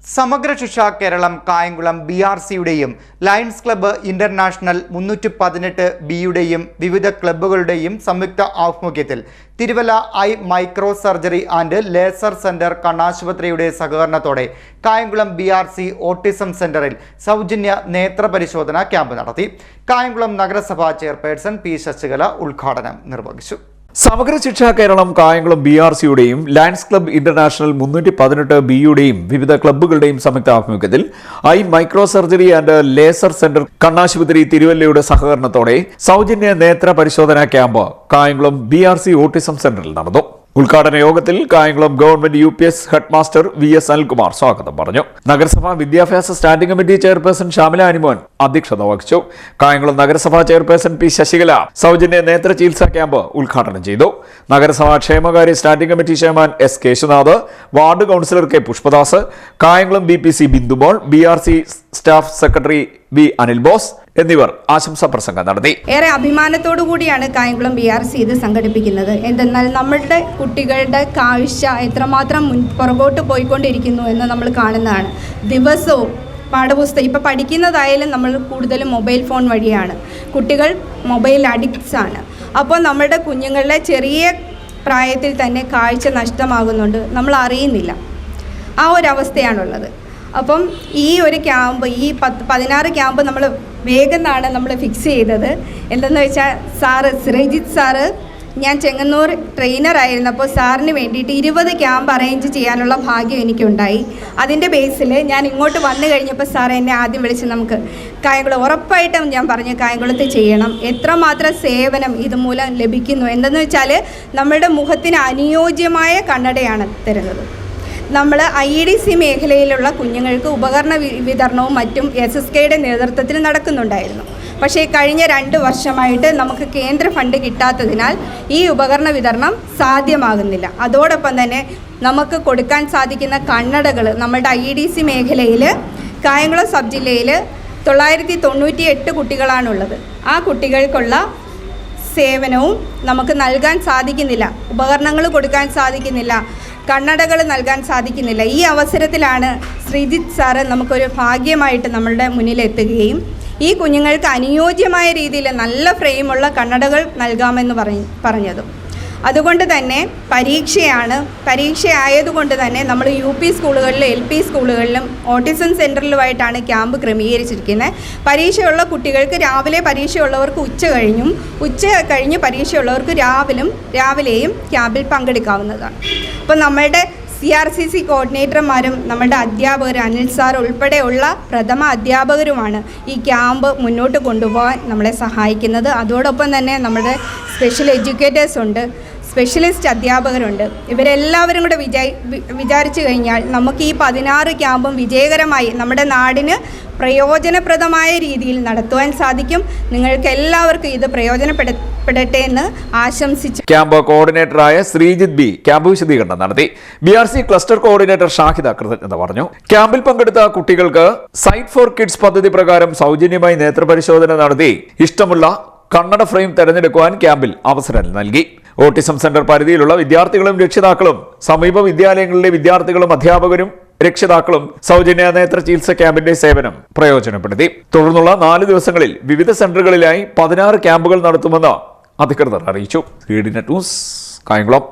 സമഗ്ര ശിക്ഷ കേരളം കായംകുളം BRCയുടെയും lions club international 318 ബിയുടെയും വിവിധ ക്ലബ്ബുകളുടെയും സംയുക്ത ആഭിമുഖ്യത്തിൽ Thiruvalla eye micro surgery and laser centre കണ്ണാശുപത്രിയുടെ സഹകരണത്തോടെ കായംകുളം BRC ഓട്ടിസം സെന്ററിൽ സൗജന്യ നേത്ര പരിശോധന ക്യാമ്പ് നടത്തി. കായംകുളം നഗരസഭാ ചെയർപേഴ്സൺ P. ശശികല ഉദ്ഘാടനം നിർവഹിച്ചു. സമഗ്ര ശിക്ഷ കേരളം കായംകുളം BRCയുടെയും ലയൺസ് ക്ലബ്ബ് ഇന്റർനാഷണൽ 318 ബിയുടെയും വിവിധ ക്ലബ്ബുകളുടെയും സംയുക്ത ആഭിമുഖ്യത്തിൽ eye micro surgery and laser centre കണ്ണാശുപത്രി തിരുവല്ലയുടെ സഹകരണത്തോടെ സൗജന്യ നേത്ര പരിശോധനാ ക്യാമ്പ് കായംകുളം BRC ഓട്ടിസം സെന്ററിൽ നടന്നു. ഉദ്ഘാടന യോഗത്തിൽ Kayamkulam government UPS head master VS Anilkumar സ്വാഗതം പറഞ്ഞു. നഗരസഭാ വിദ്യാഭ്യാസ standing committee chairperson Shyamala Animon അധ്യക്ഷത വഹിച്ചു. കായംകുളം നഗരസഭാ ചെയർപേഴ്സൺ P. ശശികല സൗജന്യ നേത്ര ചികിത്സാ ക്യാമ്പ് ഉദ്ഘാടനം ചെയ്തു. നഗരസഭാ ക്ഷേമകാര്യ standing committee chairman S. Keshunath, ward councillor K. Pushpadas, Kayamkulam BPC Bindumol, BRC staff secretary V. Anil boss എന്നിവർ ആശംസാ പ്രസംഗം നടത്തി. ഏറെ അഭിമാനത്തോടു കൂടിയാണ് കായംകുളം BRC ഇത് സംഘടിപ്പിക്കുന്നത്. എന്തെന്നാൽ നമ്മളുടെ കുട്ടികളുടെ കാഴ്ച എത്രമാത്രം പുറകോട്ട് പോയിക്കൊണ്ടിരിക്കുന്നു എന്ന് നമ്മൾ കാണുന്നതാണ്. ദിവസവും പാഠപുസ്തകം ഇപ്പോൾ പഠിക്കുന്നതായാലും നമ്മൾ കൂടുതലും മൊബൈൽ ഫോൺ വഴിയാണ്. കുട്ടികൾ മൊബൈൽ അഡിക്ട്സ് ആണ്. അപ്പോൾ നമ്മുടെ കുഞ്ഞുങ്ങളുടെ ചെറിയ പ്രായത്തിൽ തന്നെ കാഴ്ച നഷ്ടമാകുന്നുണ്ട്, നമ്മൾ അറിയുന്നില്ല. ആ ഒരവസ്ഥയാണുള്ളത്. അപ്പം ഈ ഒരു ക്യാമ്പ്, ഈ 16 ക്യാമ്പ് നമ്മൾ വേഗന്നാണ് നമ്മൾ ഫിക്സ് ചെയ്തത്. എന്തെന്ന് വെച്ചാൽ ശ്രീജിത്ത് സാറ്, ഞാൻ ചെങ്ങന്നൂർ ട്രെയിനറായിരുന്നപ്പോൾ സാറിന് വേണ്ടിയിട്ട് 20 ക്യാമ്പ് അറേഞ്ച് ചെയ്യാനുള്ള ഭാഗ്യം എനിക്കുണ്ടായി. അതിൻ്റെ ബേസിൽ ഞാൻ ഇങ്ങോട്ട് വന്നു കഴിഞ്ഞപ്പോൾ സാർ എന്നെ ആദ്യം വിളിച്ച് നമുക്ക് കായംകുളം ഉറപ്പായിട്ടും ഞാൻ പറഞ്ഞു കായംകുളത്ത് ചെയ്യണം. എത്രമാത്രം സേവനം ഇതുമൂലം ലഭിക്കുന്നു എന്തെന്ന് വെച്ചാൽ നമ്മളുടെ മുഖത്തിന് അനുയോജ്യമായ കണ്ണടയാണ് തരുന്നത്. നമ്മൾ IEDC മേഖലയിലുള്ള കുഞ്ഞുങ്ങൾക്ക് ഉപകരണ വിതരണവും മറ്റും SSKയുടെ നേതൃത്വത്തിൽ നടക്കുന്നുണ്ടായിരുന്നു. പക്ഷേ കഴിഞ്ഞ 2 വർഷമായിട്ട് നമുക്ക് കേന്ദ്ര ഫണ്ട് കിട്ടാത്തതിനാൽ ഈ ഉപകരണ വിതരണം സാധ്യമാകുന്നില്ല. അതോടൊപ്പം തന്നെ നമുക്ക് കൊടുക്കാൻ സാധിക്കുന്ന കണ്ണടകൾ നമ്മളുടെ IEDC മേഖലയിൽ കായംകുളം സബ് ജില്ലയിൽ 998 കുട്ടികളാണുള്ളത്. ആ കുട്ടികൾക്കുള്ള സേവനവും നമുക്ക് നൽകാൻ സാധിക്കുന്നില്ല, ഉപകരണങ്ങൾ കൊടുക്കാൻ സാധിക്കുന്നില്ല, കണ്ണടകൾ നൽകാൻ സാധിക്കുന്നില്ല. ഈ അവസരത്തിലാണ് ശ്രീജിത്ത് സാറ് നമുക്കൊരു ഭാഗ്യമായിട്ട് നമ്മളുടെ മുന്നിലെത്തുകയും ഈ കുഞ്ഞുങ്ങൾക്ക് അനുയോജ്യമായ രീതിയിൽ നല്ല ഫ്രെയിമുള്ള കണ്ണടകൾ നൽകാമെന്ന് പറഞ്ഞതും. അതുകൊണ്ട് തന്നെ പരീക്ഷയായതുകൊണ്ട് തന്നെ നമ്മൾ UP സ്കൂളുകളിലും LP സ്കൂളുകളിലും ഓട്ടിസം സെൻറ്ററിലുമായിട്ടാണ് ക്യാമ്പ് ക്രമീകരിച്ചിരിക്കുന്നത്. പരീക്ഷയുള്ള കുട്ടികൾക്ക് രാവിലെ, പരീക്ഷയുള്ളവർക്ക് ഉച്ച കഴിഞ്ഞ് പരീക്ഷയുള്ളവർക്ക് രാവിലെയും ക്യാമ്പിൽ പങ്കെടുക്കാവുന്നതാണ്. അപ്പോൾ നമ്മളുടെ CRCC കോർഡിനേറ്റർമാരും നമ്മളുടെ അധ്യാപകർ അനിൽ സാർ ഉൾപ്പെടെയുള്ള പ്രഥമ അധ്യാപകരുമാണ് ഈ ക്യാമ്പ് മുന്നോട്ട് കൊണ്ടുപോകാൻ നമ്മളെ സഹായിക്കുന്നത്. അതോടൊപ്പം തന്നെ നമ്മുടെ സ്പെഷ്യൽ എഡ്യൂക്കേറ്റേഴ്സ് ഉണ്ട്, സ്പെഷ്യലിസ്റ്റ് അധ്യാപകരുണ്ട്. ഇവരെല്ലാവരും കൂടെ വിചാരിച്ചു കഴിഞ്ഞാൽ നമുക്ക് ഈ 16 ക്യാമ്പും വിജയകരമായി നമ്മുടെ നാടിന് പ്രയോജനപ്രദമായ രീതിയിൽ നടത്തുവാൻ സാധിക്കും. നിങ്ങൾക്ക് എല്ലാവർക്കും ഇത് പ്രയോജനപ്പെടട്ടെ എന്ന് ആശംസിച്ചു. ക്യാമ്പ് കോർഡിനേറ്ററായ ശ്രീജിത്ത് B. ക്യാമ്പ് വിശദീകരണം നടത്തി. BRC ക്ലസ്റ്റർ കോർഡിനേറ്റർ ഷാഹിദ കൃതജ്ഞത പറഞ്ഞു. ക്യാമ്പിൽ പങ്കെടുത്ത കുട്ടികൾക്ക് സൈറ്റ് ഫോർ കിഡ്സ് പദ്ധതി പ്രകാരം സൗജന്യമായി നേത്രപരിശോധന നടത്തി ഇഷ്ടമുള്ള കണ്ണട ഫ്രെയിം തെരഞ്ഞെടുക്കുവാൻ ക്യാമ്പിൽ അവസരം നൽകി. ഓട്ടിസം സെന്റർ പരിധിയിലുള്ള വിദ്യാർത്ഥികളും രക്ഷിതാക്കളും സമീപ വിദ്യാലയങ്ങളിലെ വിദ്യാർത്ഥികളും അധ്യാപകരും രക്ഷിതാക്കളും സൗജന്യ നേത്ര ചികിത്സ ക്യാമ്പിന്റെ സേവനം പ്രയോജനപ്പെടുത്തി. തുടർന്നുള്ള 4 ദിവസങ്ങളിൽ വിവിധ സെന്ററുകളിലായി 16 ക്യാമ്പുകൾ നടത്തുമെന്ന് അധികൃതർ അറിയിച്ചു. ന്യൂസ് കായംകുളം.